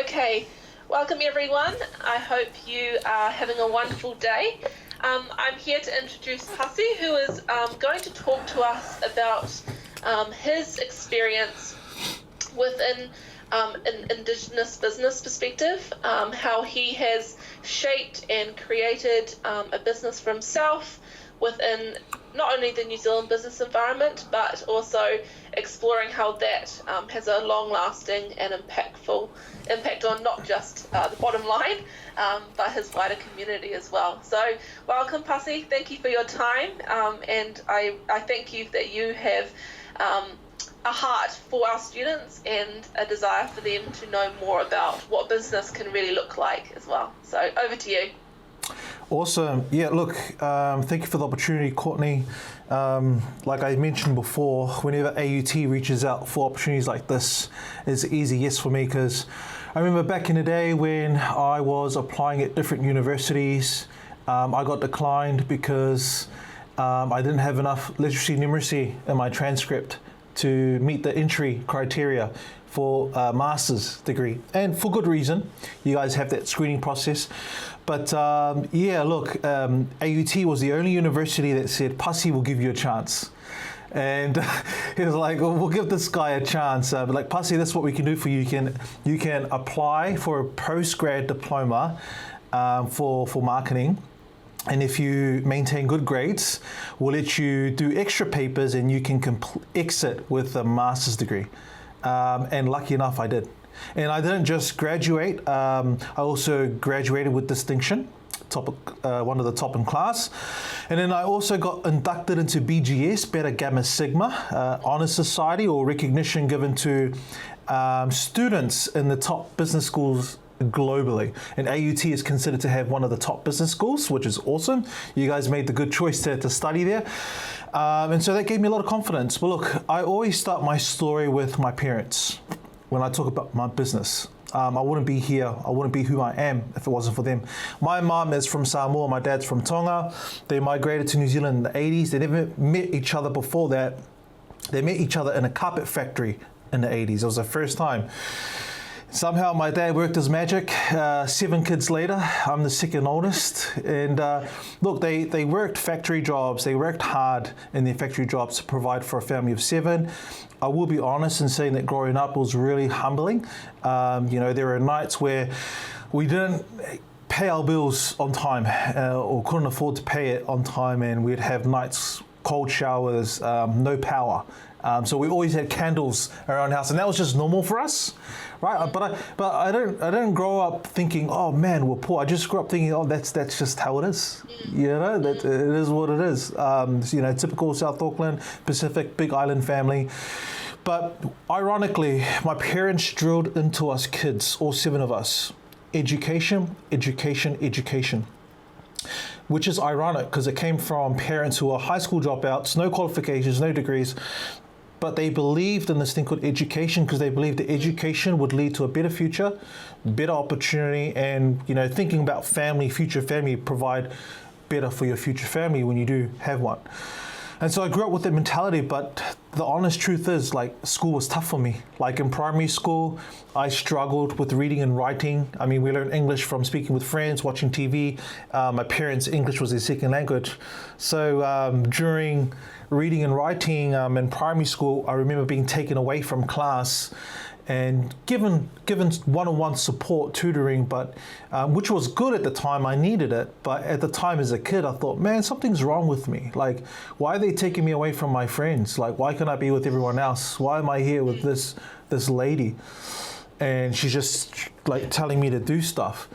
Okay, welcome everyone. I hope you are having a wonderful day. I'm here to introduce Pasi, who is going to talk to us about his experience within an Indigenous business perspective, how he has shaped and created a business for himself within not only the New Zealand business environment, but also exploring how that has a long-lasting and impactful impact on not just the bottom line, but his wider community as well. So welcome, Pasi. Thank you for your time, and I thank you that you have a heart for our students and a desire for them to know more about what business can really look like as well. So over to you. Awesome. Yeah, look, thank you for the opportunity, Courtney. Like I mentioned before, whenever AUT reaches out for opportunities like this, it's an easy yes for me, because I remember back in the day when I was applying at different universities, I got declined because I didn't have enough literacy numeracy in my transcript to meet the entry criteria for a master's degree, and for good reason. You guys have that screening process. But yeah, look, AUT was the only university that said, Pasi will give you a chance. And he was like, well, we'll give this guy a chance. But like, Pasi, this is what we can do for you. You can apply for a postgrad diploma for marketing. And if you maintain good grades, we'll let you do extra papers and you can exit with a master's degree. And lucky enough, I did. And I didn't just graduate, I also graduated with distinction, one of the top in class. And then I also got inducted into BGS, Beta Gamma Sigma, Honor Society, or recognition given to students in the top business schools globally. And AUT is considered to have one of the top business schools, which is awesome. You guys made the good choice to study there. And so that gave me a lot of confidence. But look, I always start my story with my parents when I talk about my business. I wouldn't be here, I wouldn't be who I am if it wasn't for them. My mom is from Samoa, my dad's from Tonga. They migrated to New Zealand in the 80s. They never met each other before that. They met each other in a carpet factory in the 80s. It was the first time. Somehow my dad worked his magic. 7 kids later, I'm the second oldest. And look, they worked factory jobs. They worked hard in their factory jobs to provide for a family of 7. I will be honest in saying that growing up was really humbling. You know, there were nights where we didn't pay our bills on time or couldn't afford to pay it on time, and we'd have nights, cold showers, no power. So we always had candles around the house, and that was just normal for us, right? But I didn't grow up thinking, oh man, we're poor. I just grew up thinking, oh, that's just how it is. You know, that it is what it is. You know, typical South Auckland, Pacific, big island family. But ironically, my parents drilled into us kids, all 7 of us, education, education, education. Which is ironic because it came from parents who are high school dropouts, no qualifications, no degrees, but they believed in this thing called education because they believed that education would lead to a better future, better opportunity, and, you know, thinking about family, future family, provide better for your future family when you do have one. And so I grew up with that mentality, but the honest truth is, like, school was tough for me. Like in primary school, I struggled with reading and writing. I mean, we learned English from speaking with friends, watching TV. My parents' English was their second language. So during reading and writing in primary school, I remember being taken away from class and given one-on-one support, tutoring, but which was good at the time. I needed it, but at the time as a kid, I thought, man, something's wrong with me. Like, why are they taking me away from my friends? Like, why can't I be with everyone else? Why am I here with this lady? And she's just like telling me to do stuff.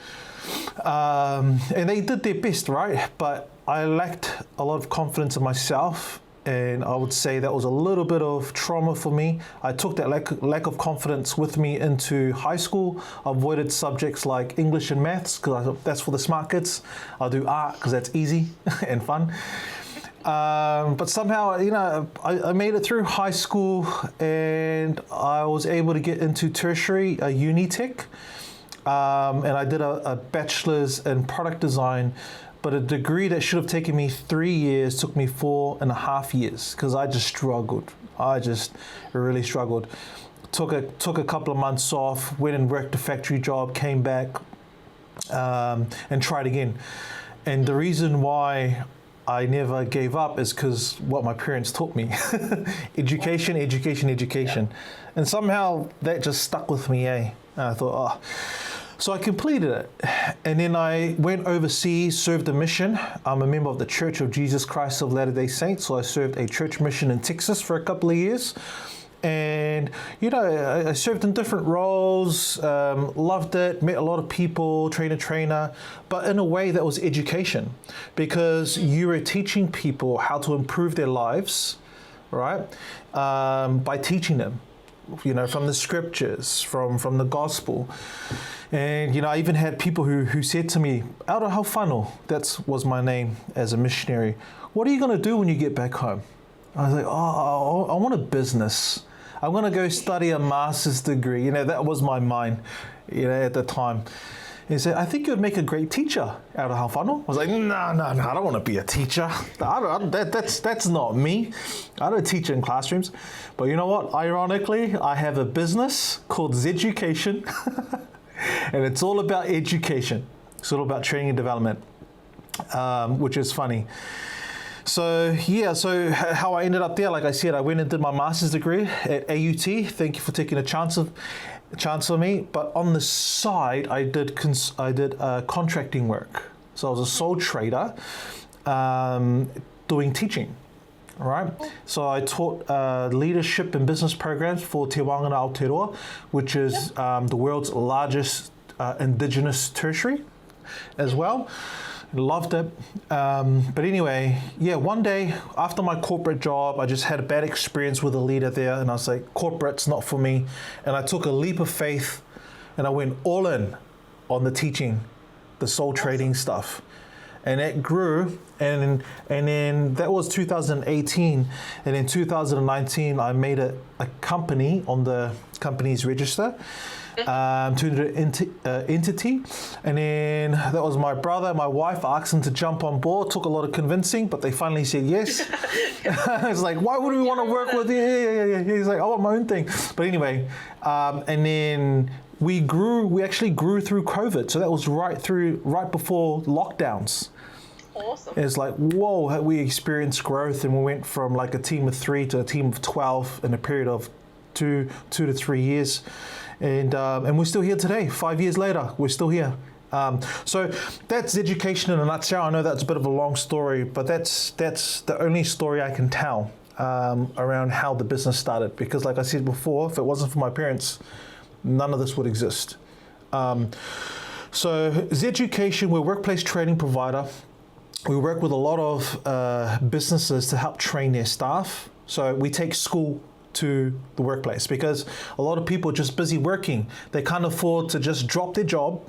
And they did their best, right? But I lacked a lot of confidence in myself. And I would say that was a little bit of trauma for me. I took that lack of confidence with me into high school. I avoided subjects like English and maths because I thought that's for the smart kids. I'll do art because that's easy and fun. But somehow, you know, I made it through high school and I was able to get into tertiary, uni tech. And I did a bachelor's in product design. But a degree that should have taken me 3 years took me 4.5 years because I just struggled. I just really struggled. took a couple of months off, went and worked a factory job, came back, and tried again. And the reason why I never gave up is because what my parents taught me. Education, education, education. And somehow that just stuck with me, And I thought, oh. So I completed it. And then I went overseas, served a mission. I'm a member of the Church of Jesus Christ of Latter-day Saints. So I served a church mission in Texas for a couple of years. And, I served in different roles, loved it, met a lot of people, trainer, but in a way that was education, because you were teaching people how to improve their lives, right, by teaching them, from the scriptures, from the gospel. And, I even had people who said to me, Aura Haufano, that was my name as a missionary, what are you going to do when you get back home? I was like, I want a business. I'm going to go study a master's degree. That was my mind, at the time. He said, I think you'd make a great teacher, Aura Haufano. I was like, no, I don't want to be a teacher. That's not me. I don't teach in classrooms. But you know what? Ironically, I have a business called Zeducation, and it's all about education. It's all about training and development, which is funny. So how I ended up there, like I said, I went and did my master's degree at AUT. Thank you for taking a chance on me. But on the side, I did contracting work. So I was a sole trader doing teaching. All right. So I taught leadership and business programs for Te Wāngana Aotearoa, which is the world's largest Indigenous tertiary as well. Loved it. But anyway, one day after my corporate job, I just had a bad experience with a leader there, and I was like, corporate's not for me. And I took a leap of faith and I went all in on the teaching, the soul trading stuff. And it grew, and then that was 2018. And in 2019, I made a company on the company's register. To the entity, and then that was my brother, my wife. I asked them to jump on board. Took a lot of convincing, but they finally said yes. It's like, why would we want to work with you? Yeah. He's like, I want my own thing. But anyway, and then we grew. We actually grew through COVID, so that was right before lockdowns. Awesome. It's like, whoa, we experienced growth, and we went from like a team of 3 to a team of 12 in a period of two to 3 years. And we're still here today. 5 years later, we're still here. So that's education in a nutshell. I know that's a bit of a long story, but that's the only story I can tell around how the business started. Because like I said before, if it wasn't for my parents, none of this would exist. So Zeducation, we're a workplace training provider. We work with a lot of businesses to help train their staff. So we take school to the workplace, because a lot of people are just busy working. They can't afford to just drop their job,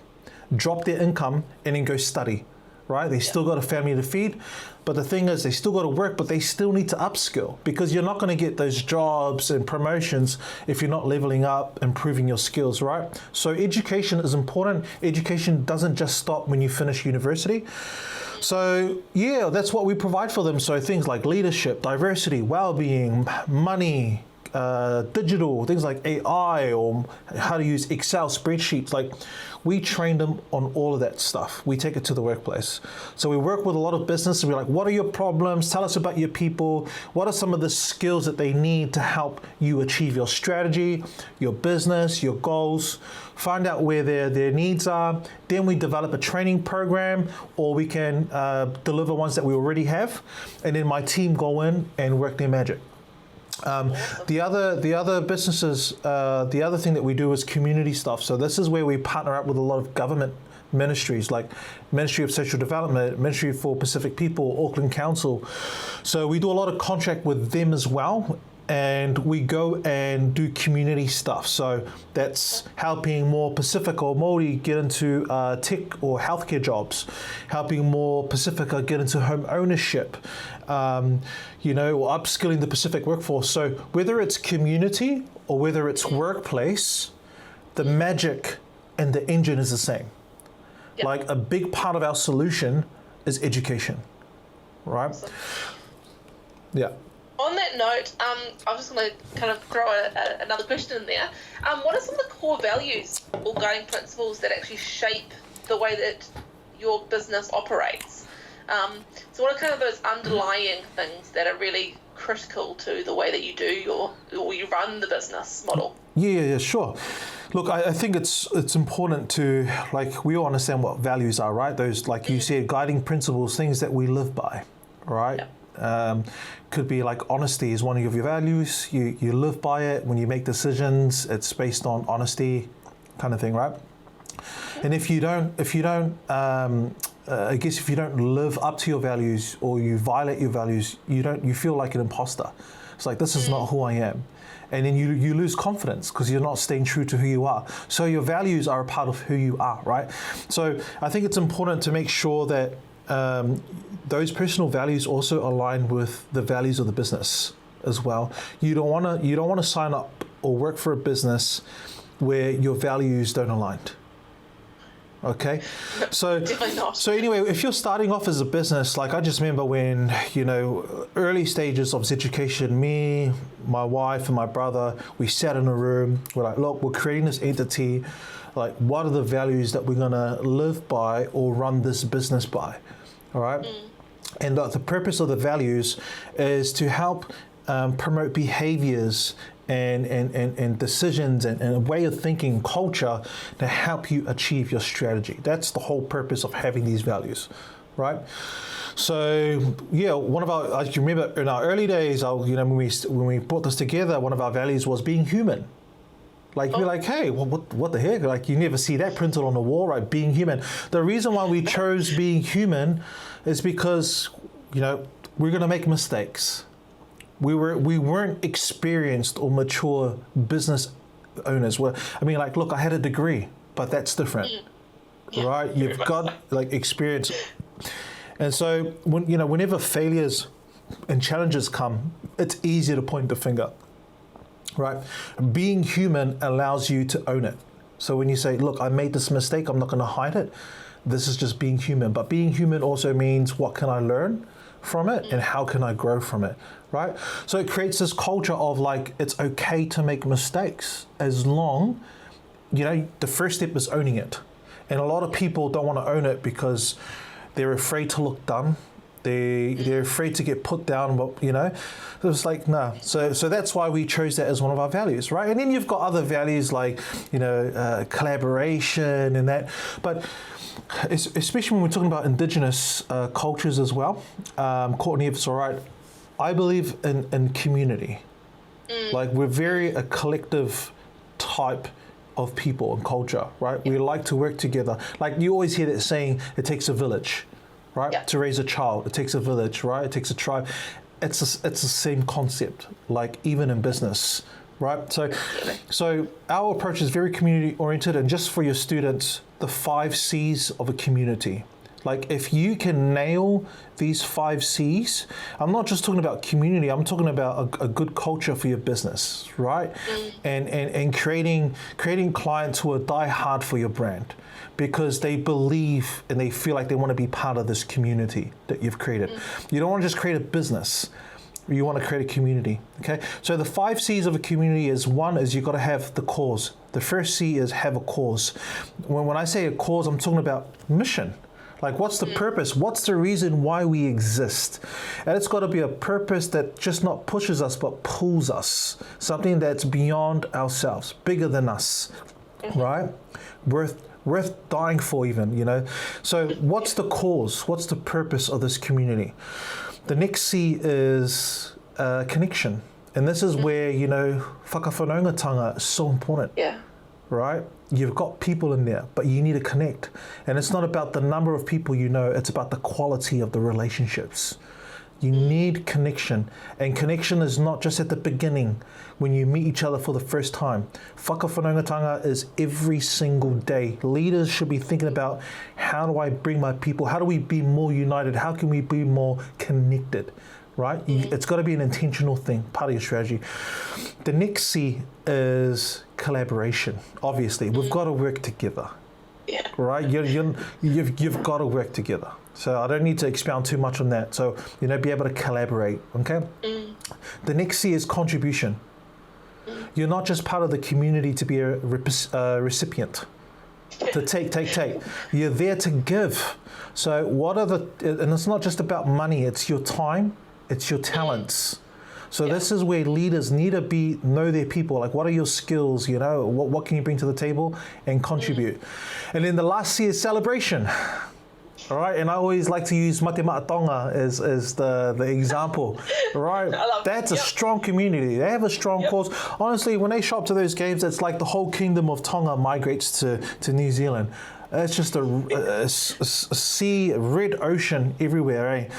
drop their income, and then go study, right? They still got a family to feed. But the thing is, they still got to work, but they still need to upskill, because you're not going to get those jobs and promotions if you're not leveling up, improving your skills, right? So education is important. Education doesn't just stop when you finish university. So that's what we provide for them. So things like leadership, diversity, well-being, money, digital, things like AI, or how to use Excel spreadsheets. Like, we train them on all of that stuff. We take it to the workplace. So we work with a lot of business, and we're like, what are your problems? Tell us about your people. What are some of the skills that they need to help you achieve your strategy, your business, your goals? Find out where their needs are. Then we develop a training program, or we can deliver ones that we already have. And then my team go in and work their magic. The other businesses, the other thing that we do is community stuff. So this is where we partner up with a lot of government ministries, like Ministry of Social Development, Ministry for Pacific People, Auckland Council. So we do a lot of contract with them as well. And we go and do community stuff. So that's helping more Pacifica Māori get into tech or healthcare jobs, helping more Pacifica get into home ownership, or upskilling the Pacific workforce. So whether it's community or whether it's workplace, the magic and the engine is the same. Yep. Like, a big part of our solution is education, right? Awesome. Yeah. On that note, I was just going to kind of throw another question in there. What are some of the core values or guiding principles that actually shape the way that your business operates? So what are kind of those underlying things that are really critical to the way that you do you run the business model? Yeah, sure. Look, I think it's important to, like, we all understand what values are, right? Those, like you said, guiding principles, things that we live by, right? Yeah. Could be like honesty is one of your values. You live by it. When you make decisions, it's based on honesty, kind of thing, right? And if you don't, I guess if you don't live up to your values or you violate your values, you feel like an imposter. It's like, this is not who I am. And then you lose confidence because you're not staying true to who you are. So your values are a part of who you are, right? So I think it's important to make sure that those personal values also align with the values of the business as well. You don't want to sign up or work for a business where your values don't align. Okay, so anyway, if you're starting off as a business, like I just remember when, early stages of Zeducation, me, my wife and my brother, we sat in a room, we're like, look, we're creating this entity, like what are the values that we're gonna live by or run this business by, all right? And the purpose of the values is to help promote behaviors and decisions and a way of thinking, culture to help you achieve your strategy. That's the whole purpose of having these values, right? So yeah, I can remember in our early days, when we put this together, one of our values was being human. Like, you're like, hey, what the heck? Like, you never see that printed on the wall, right? Being human. The reason why we chose being human is because, we're going to make mistakes. We weren't experienced or mature business owners. Look, I had a degree, but that's different, right? You've got like experience, and so whenever failures and challenges come, it's easier to point the finger, right? Being human allows you to own it. So when you say, look, I made this mistake, I'm not going to hide it. This is just being human. But being human also means, what can I learn from it and how can I grow from it, right? So it creates this culture of like, it's okay to make mistakes as long, the first step is owning it. And a lot of people don't want to own it because they're afraid to look dumb. They're afraid to get put down, but it's like, no. So that's why we chose that as one of our values, right? And then you've got other values like, collaboration and that, but especially when we're talking about Indigenous cultures as well. Courtney, if it's all right, I believe in community. Like, we're very a collective type of people and culture, right? We like to work together. Like, you always hear that saying, it takes a village, right? Yeah. To raise a child, it takes a village, right? It takes a tribe. It's the same concept, like even in business, right? So our approach is very community oriented, and just for your students, the 5 C's of a community. Like, if you can nail these 5 C's, I'm not just talking about community, I'm talking about a good culture for your business, right? And creating clients who are die hard for your brand because they believe and they feel like they want to be part of this community that you've created. You don't want to just create a business. You want to create a community, okay? So the 5 C's of a community is, one is you've got to have the cause. The first C is have a cause. When I say a cause, I'm talking about mission. Like, what's the purpose? What's the reason why we exist? And it's got to be a purpose that just not pushes us, but pulls us. Something that's beyond ourselves, bigger than us, right? Worth dying for even, So what's the cause? What's the purpose of this community? The next C is connection. And this is where, whakawhanaungatanga is so important. Yeah. Right? You've got people in there, but you need to connect. And it's not about the number of people it's about the quality of the relationships. You need connection. And connection is not just at the beginning when you meet each other for the first time. Whakawhanaungatanga is every single day. Leaders should be thinking about, how do I bring my people? How do we be more united? How can we be more connected? Right? It's got to be an intentional thing, part of your strategy. The next C is collaboration. Obviously, we've got to work together. Yeah. Right? You've got to work together. So I don't need to expound too much on that. So, be able to collaborate, okay? The next C is contribution. You're not just part of the community to be a recipient, to take. You're there to give. So and it's not just about money, it's your time, it's your talents. So this is where leaders need to know their people. Like, what are your skills, what can you bring to the table and contribute? And then the last C is celebration. All right, and I always like to use Mate Maatonga as the example, right? That's a strong community. They have a strong cause. Honestly, when they show up to those games, it's like the whole kingdom of Tonga migrates to New Zealand. It's just a sea, a red ocean everywhere, eh?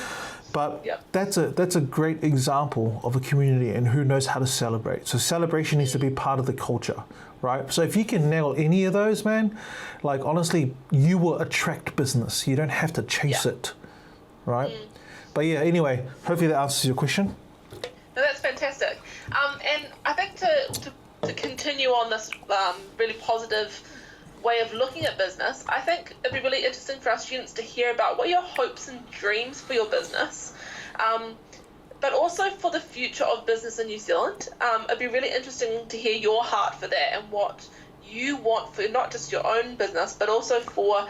But that's a great example of a community and who knows how to celebrate. So celebration needs to be part of the culture, right? So if you can nail any of those, man, like honestly, you will attract business. You don't have to chase it, right? But yeah, anyway, hopefully that answers your question. No, that's fantastic. And I think to continue on this really positive way of looking at business, I think it'd be really interesting for our students to hear about what are your hopes and dreams for your business, but also for the future of business in New Zealand. It'd be really interesting to hear your heart for that and what you want for not just your own business, but also for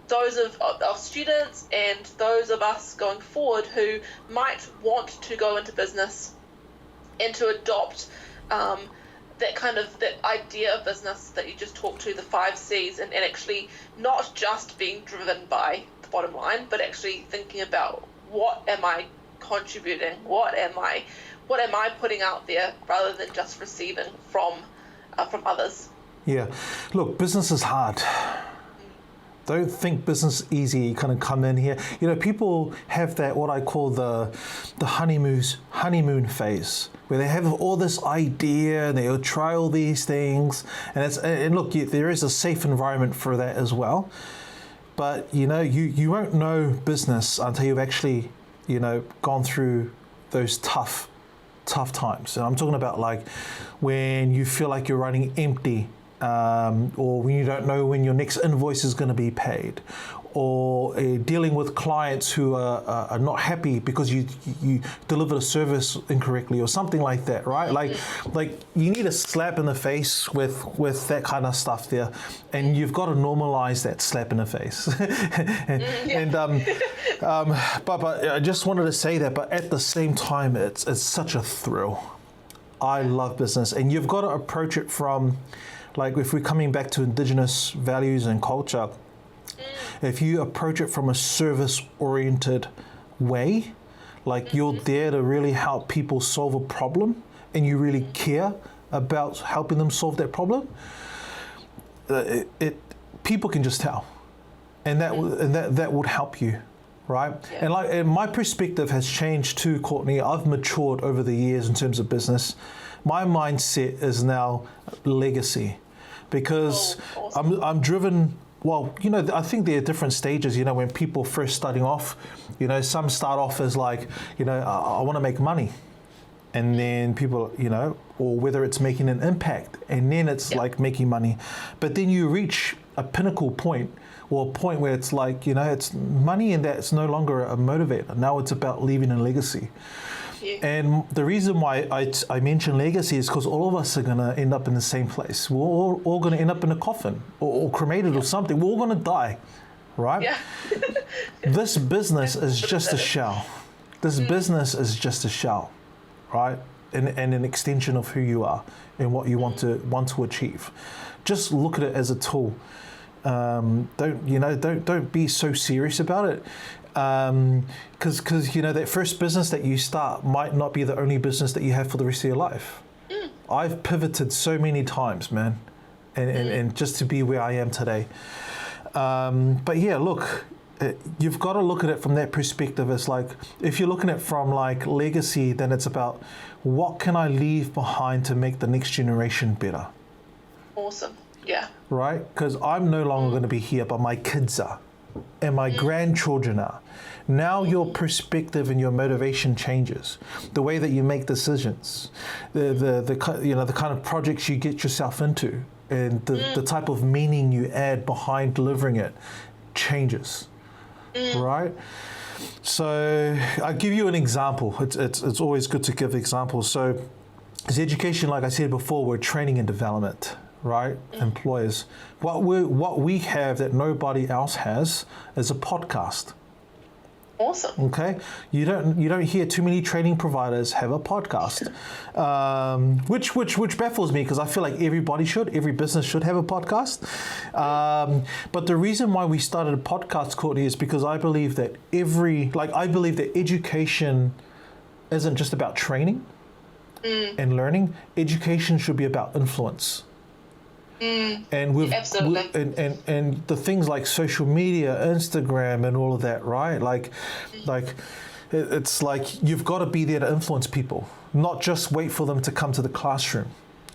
those of our students and those of us going forward who might want to go into business and to adopt that idea of business that you just talked to, the 5 C's, and actually not just being driven by the bottom line, but actually thinking about what am I contributing, what am I putting out there, rather than just receiving from others. Yeah, look, business is hard. Don't think business easy. You kind of come in here. People have that, what I call the honeymoon phase, where they have all this idea and they'll try all these things. And look, there is a safe environment for that as well. But you won't know business until you've actually gone through those tough times. And I'm talking about like when you feel like you're running empty. Or when you don't know when your next invoice is going to be paid, or dealing with clients who are not happy because you delivered a service incorrectly or something like that, right? Like you need a slap in the face with that kind of stuff there, and you've got to normalize that slap in the face. But I just wanted to say that, but at the same time, it's such a thrill. I love business, and you've got to approach it from, like, if we're coming back to Indigenous values and culture, if you approach it from a service-oriented way, like you're there to really help people solve a problem and you really care about helping them solve that problem, people can just tell, and that would help you, right? Yeah. And my perspective has changed too, Courtney. I've matured over the years in terms of business. My mindset is now legacy. Because awesome. I'm driven, I think there are different stages, when people first starting off, some start off as like, I want to make money. And then people, or whether it's making an impact, and then it's like making money. But then you reach a pinnacle point, or a point where it's like, it's money, and that's no longer a motivator. Now it's about leaving a legacy. Yeah. And the reason why I mention legacy is because all of us are going to end up in the same place. We're all going to end up in a coffin or cremated or something. We're all going to die, right? Yeah. This business is just a shell. This business is just a shell, right? And an extension of who you are and what you want to achieve. Just look at it as a tool. Don't be so serious about it. Because that first business that you start might not be the only business that you have for the rest of your life. I've pivoted so many times, man, and just to be where I am today. But yeah, look, you've got to look at it from that perspective. It's like, if you're looking at it from like legacy, then it's about what can I leave behind to make the next generation better. Awesome. Yeah. Right? Because I'm no longer going to be here, but my kids are. And my grandchildren are. Now your perspective and your motivation changes. The way that you make decisions, the kind of projects you get yourself into, and the type of meaning you add behind delivering it changes, right? So I'll give you an example. It's always good to give examples. So Zeducation, like I said before, we're training and development, right? Employers. What we have that nobody else has is a podcast. Awesome. Okay, you don't hear too many training providers have a podcast, which baffles me because I feel like every business should have a podcast. But the reason why we started a podcast, Courtney, is because I believe that education isn't just about training and learning. Education should be about influence. And and the things like social media, Instagram, and all of that, right? Like it's like you've got to be there to influence people, not just wait for them to come to the classroom,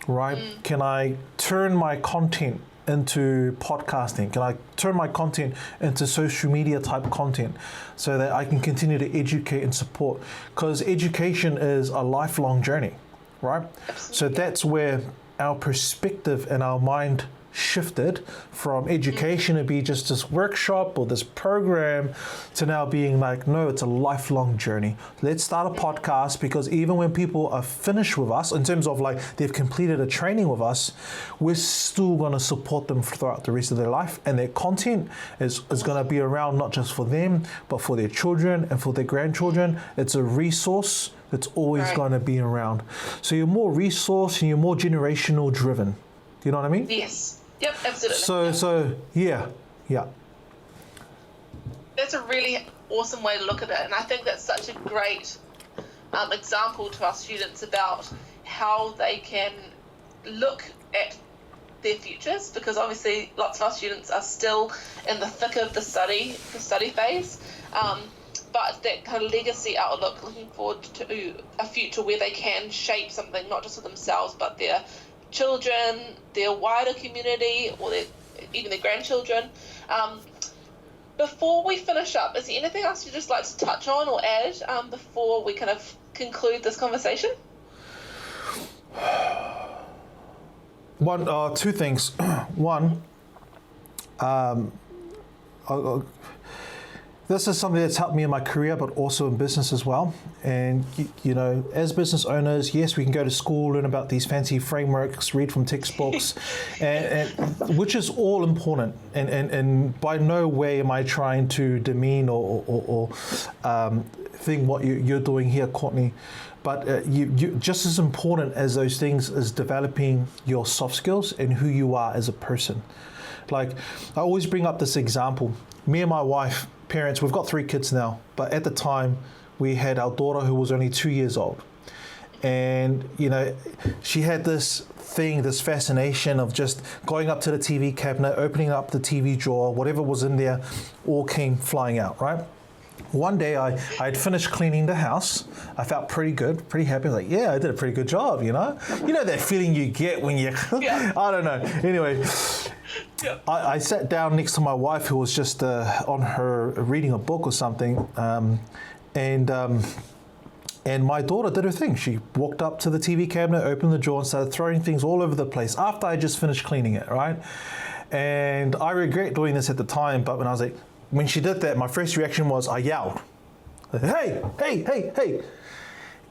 right? Can I turn my content into podcasting? Can I turn my content into social media type content so that I can continue to educate and support? Because education is a lifelong journey, right? Absolutely. So that's where our perspective and our mind shifted from education to be just this workshop or this program to now being like, no, it's a lifelong journey. Let's start a podcast, because even when people are finished with us, in terms of like they've completed a training with us, we're still going to support them throughout the rest of their life, and their content is going to be around not just for them, but for their children and for their grandchildren. It's a resource that's always going to be around. So you're more resource and you're more generational driven. Do you know what I mean? Yes. Yep, absolutely. So yeah. That's a really awesome way to look at it, and I think that's such a great example to our students about how they can look at their futures, because obviously lots of our students are still in the thick of the study phase. But that kind of legacy outlook, looking forward to a future where they can shape something, not just for themselves, but their children, their wider community, or even their grandchildren. Before we finish up, is there anything else you'd just like to touch on or add before we kind of conclude this conversation? Two things. One, this is something that's helped me in my career, but also in business as well. And, you know, as business owners, yes, we can go to school, learn about these fancy frameworks, read from textbooks, and which is all important. And by no way am I trying to demean or think what you're doing here, Courtney. But you just as important as those things is developing your soft skills and who you are as a person. Like, I always bring up this example. Me and my wife, parents, we've got 3 kids now, but at the time we had our daughter who was only 2 years old. And, you know, she had this fascination of just going up to the TV cabinet, opening up the TV drawer, whatever was in there, all came flying out, right? One day I had finished cleaning the house. I felt pretty good, pretty happy. Like, yeah, I did a pretty good job, you know? You know that feeling you get when you, I don't know. Anyway, I sat down next to my wife, who was just on her reading a book or something. And my daughter did her thing. She walked up to the TV cabinet, opened the drawer, and started throwing things all over the place after I just finished cleaning it, right? And I regret doing this at the time, but when she did that, my first reaction was I yelled, "Hey, hey, hey, hey."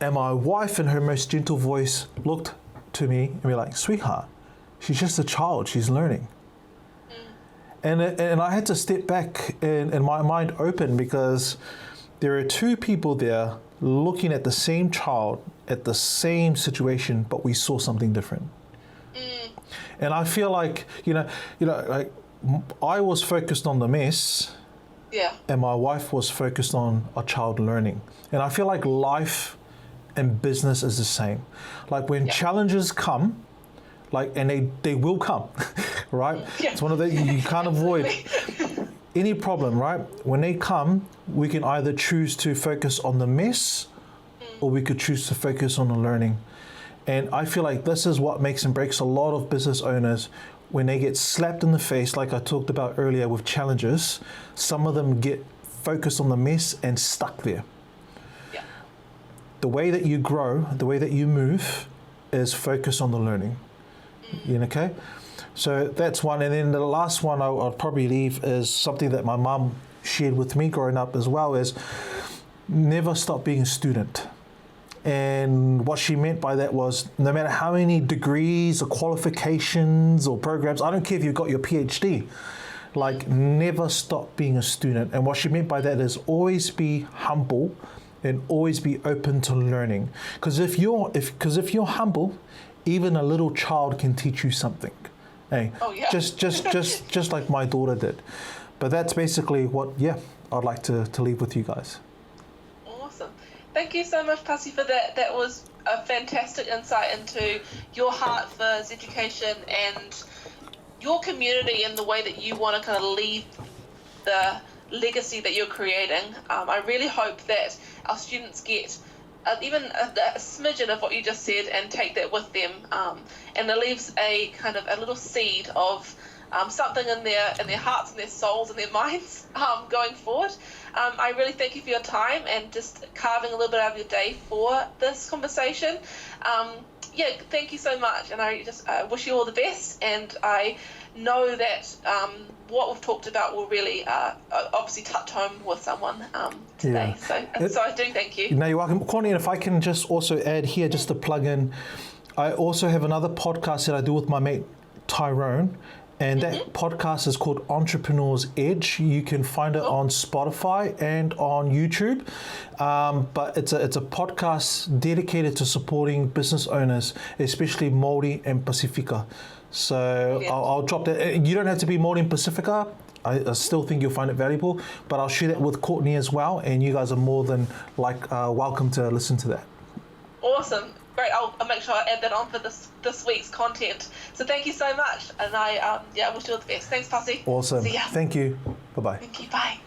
And my wife, in her most gentle voice, looked to me and be like, "Sweetheart, she's just a child, she's learning." And I had to step back and my mind opened, because there are 2 people there looking at the same child, at the same situation, but we saw something different. And I feel like, you know, like I was focused on the mess, and my wife was focused on a child learning. And I feel like life and business is the same. Like when challenges come, and they will come, right? It's one of the, you can't avoid any problem, right? When they come, we can either choose to focus on the mess, or we could choose to focus on the learning. And I feel like this is what makes and breaks a lot of business owners. When they get slapped in the face, like I talked about earlier with challenges, some of them get focused on the mess and stuck there. The way that you grow, the way that you move, is focus on the learning. You know, okay? So that's one. And then the last one I'll probably leave is something that my mum shared with me growing up as well is never stop being a student. And what she meant by that was no matter how many degrees or qualifications or programs, I don't care if you've got your PhD, like never stop being a student. And what she meant by that is always be humble and always be open to learning. Because if you're humble, even a little child can teach you something. Hey, oh, yeah. just like my daughter did. But that's basically what I'd like to leave with you guys. Awesome. Thank you so much, Pasi, for that. That was a fantastic insight into your heart for Zeducation and your community and the way that you want to kind of leave the legacy that you're creating. I really hope that our students get even a smidgen of what you just said and take that with them, and it leaves a kind of a little seed of something in their hearts and their souls and their minds going forward. I really thank you for your time and just carving a little bit out of your day for this conversation. Thank you so much, and I just wish you all the best, and I know that what we've talked about will really obviously touch home with someone today. Yeah. So I do thank you. No, you're welcome. Courtney, if I can just also add here, just to plug in, I also have another podcast that I do with my mate Tyrone, and that podcast is called Entrepreneur's Edge. You can find it on Spotify and on YouTube, but it's a podcast dedicated to supporting business owners, especially Māori and Pasifika. So I'll drop that. You don't have to be Māori and Pasifika. I still think you'll find it valuable, but I'll share that with Courtney as well, and you guys are more than welcome to listen to that. Awesome. Great. I'll make sure I add that on for this week's content. So thank you so much, and I wish you all the best. Thanks, Pasi. Awesome. See ya. Thank you. Bye-bye. Thank you. Bye.